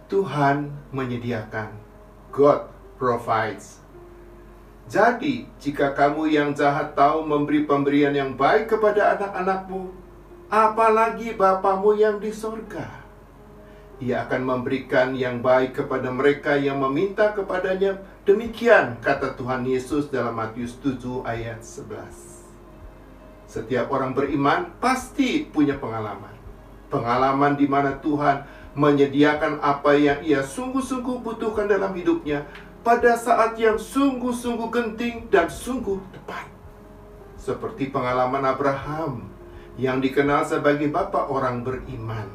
Tuhan menyediakan. God provides. Jadi, jika kamu yang jahat tahu memberi pemberian yang baik kepada anak-anakmu, apalagi Bapamu yang di sorga. Ia akan memberikan yang baik kepada mereka yang meminta kepadanya. Demikian kata Tuhan Yesus dalam Matius 7 ayat 11. Setiap orang beriman pasti punya pengalaman. Pengalaman di mana Tuhan menyediakan apa yang ia sungguh-sungguh butuhkan dalam hidupnya pada saat yang sungguh-sungguh genting dan sungguh tepat. Seperti pengalaman Abraham yang dikenal sebagai bapa orang beriman.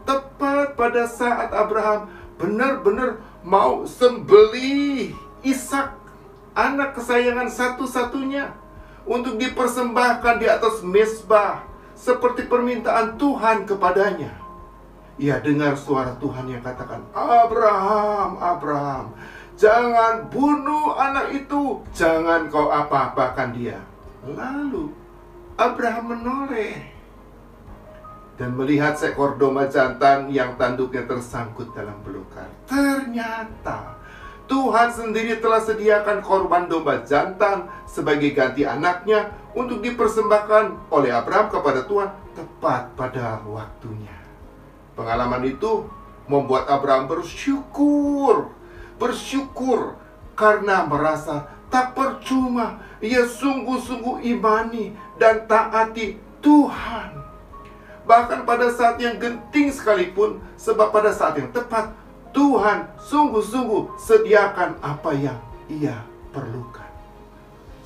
Tepat pada saat Abraham benar-benar mau sembelih Ishak, anak kesayangan satu-satunya, untuk dipersembahkan di atas mezbah seperti permintaan Tuhan kepadanya. Ia dengar suara Tuhan yang katakan, "Abraham, Abraham, jangan bunuh anak itu, jangan kau apa-apakan dia." Lalu Abraham menoleh dan melihat seekor domba jantan yang tanduknya tersangkut dalam belukar. Ternyata Tuhan sendiri telah sediakan korban domba jantan sebagai ganti anaknya untuk dipersembahkan oleh Abraham kepada Tuhan tepat pada waktunya. Pengalaman itu membuat Abraham bersyukur karena merasa tak percuma ia sungguh-sungguh imani dan taati Tuhan. Bahkan pada saat yang genting sekalipun, sebab pada saat yang tepat Tuhan sungguh-sungguh sediakan apa yang ia perlukan.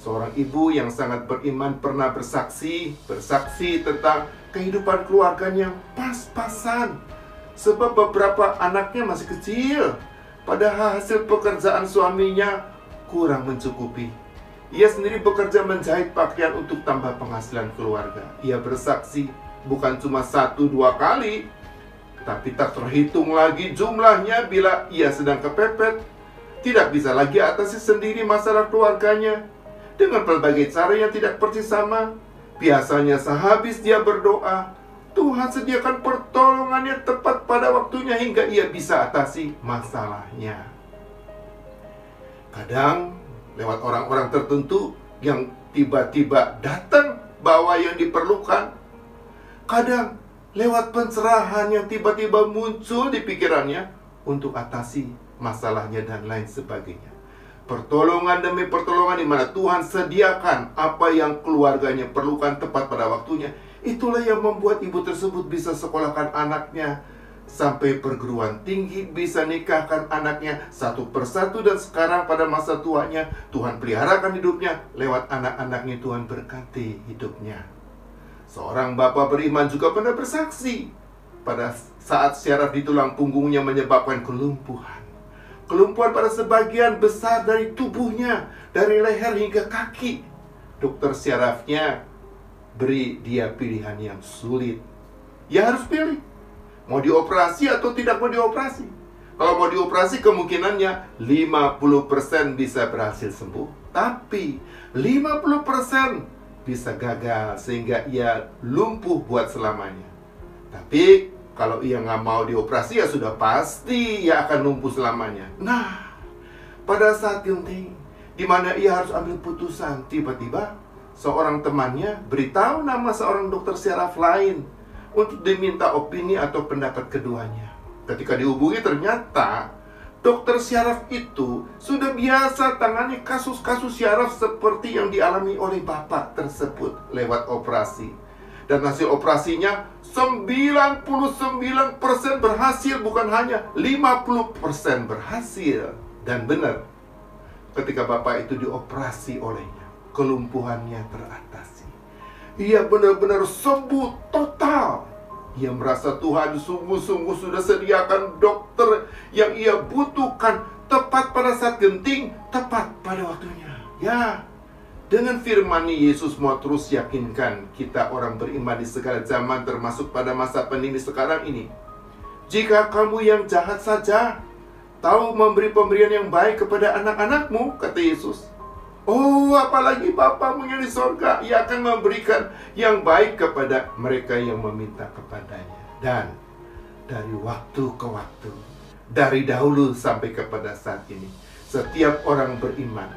Seorang ibu yang sangat beriman pernah bersaksi tentang kehidupan keluarganya yang pas-pasan, sebab beberapa anaknya masih kecil, padahal hasil pekerjaan suaminya kurang mencukupi. Ia sendiri bekerja menjahit pakaian untuk tambah penghasilan keluarga. Ia bersaksi bukan cuma 1-2 kali, tapi tak terhitung lagi jumlahnya bila ia sedang kepepet, tidak bisa lagi atasi sendiri masalah keluarganya. Dengan berbagai cara yang tidak persis sama, biasanya sehabis dia berdoa, Tuhan sediakan pertolongannya tepat pada waktunya hingga ia bisa atasi masalahnya. Kadang lewat orang-orang tertentu yang tiba-tiba datang bawa yang diperlukan. Kadang lewat pencerahan yang tiba-tiba muncul di pikirannya untuk atasi masalahnya dan lain sebagainya. Pertolongan demi pertolongan di mana Tuhan sediakan apa yang keluarganya perlukan tepat pada waktunya. Itulah yang membuat ibu tersebut bisa sekolahkan anaknya sampai perguruan tinggi, bisa nikahkan anaknya satu persatu, dan sekarang pada masa tuanya Tuhan peliharakan hidupnya. Lewat anak-anaknya Tuhan berkati hidupnya. Seorang bapak beriman juga pernah bersaksi pada saat syaraf di tulang punggungnya menyebabkan kelumpuhan. Kelumpuhan pada sebagian besar dari tubuhnya, dari leher hingga kaki. Dokter syarafnya beri dia pilihan yang sulit. Ia harus pilih, mau dioperasi atau tidak mau dioperasi. Kalau mau dioperasi kemungkinannya 50% bisa berhasil sembuh, tapi 50% bisa gagal sehingga ia lumpuh buat selamanya. Tapi kalau ia nggak mau dioperasi, ya sudah pasti ia akan lumpuh selamanya. Nah, pada saat genting di mana ia harus ambil putusan, tiba-tiba seorang temannya beritahu nama seorang dokter syaraf lain untuk diminta opini atau pendapat keduanya. Ketika dihubungi, ternyata dokter syaraf itu sudah biasa tangani kasus-kasus syaraf seperti yang dialami oleh bapak tersebut lewat operasi. Dan hasil operasinya 99% berhasil, bukan hanya 50% berhasil. Dan benar, ketika bapak itu dioperasi olehnya, kelumpuhannya teratasi. Ia benar-benar sembuh total. Ia merasa Tuhan sungguh-sungguh sudah sediakan dokter yang ia butuhkan tepat pada saat genting, tepat pada waktunya. Ya, dengan firman Yesus mau terus yakinkan kita orang beriman di segala zaman, termasuk pada masa pandemi sekarang ini. Jika kamu yang jahat saja tahu memberi pemberian yang baik kepada anak-anakmu, kata Yesus, oh, apalagi Bapamu yang di sorga, Ia akan memberikan yang baik kepada mereka yang meminta kepadanya. Dan dari waktu ke waktu, dari dahulu sampai kepada saat ini. Setiap orang beriman,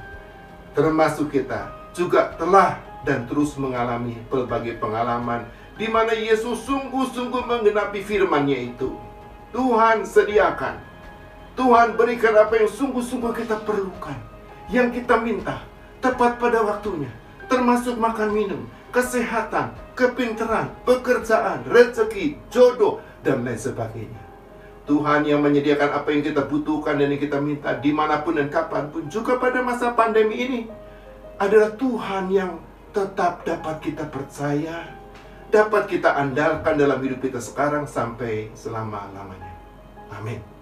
termasuk kita, juga telah dan terus mengalami berbagai pengalaman di mana Yesus sungguh-sungguh menggenapi firman-Nya itu. Tuhan sediakan, Tuhan berikan apa yang sungguh-sungguh kita perlukan, yang kita minta, tepat pada waktunya, termasuk makan minum, kesehatan, kepintaran, pekerjaan, rezeki, jodoh, dan lain sebagainya. Tuhan yang menyediakan apa yang kita butuhkan dan yang kita minta dimanapun dan kapanpun, juga pada masa pandemi ini, adalah Tuhan yang tetap dapat kita percaya, dapat kita andalkan dalam hidup kita sekarang sampai selama-lamanya. Amin.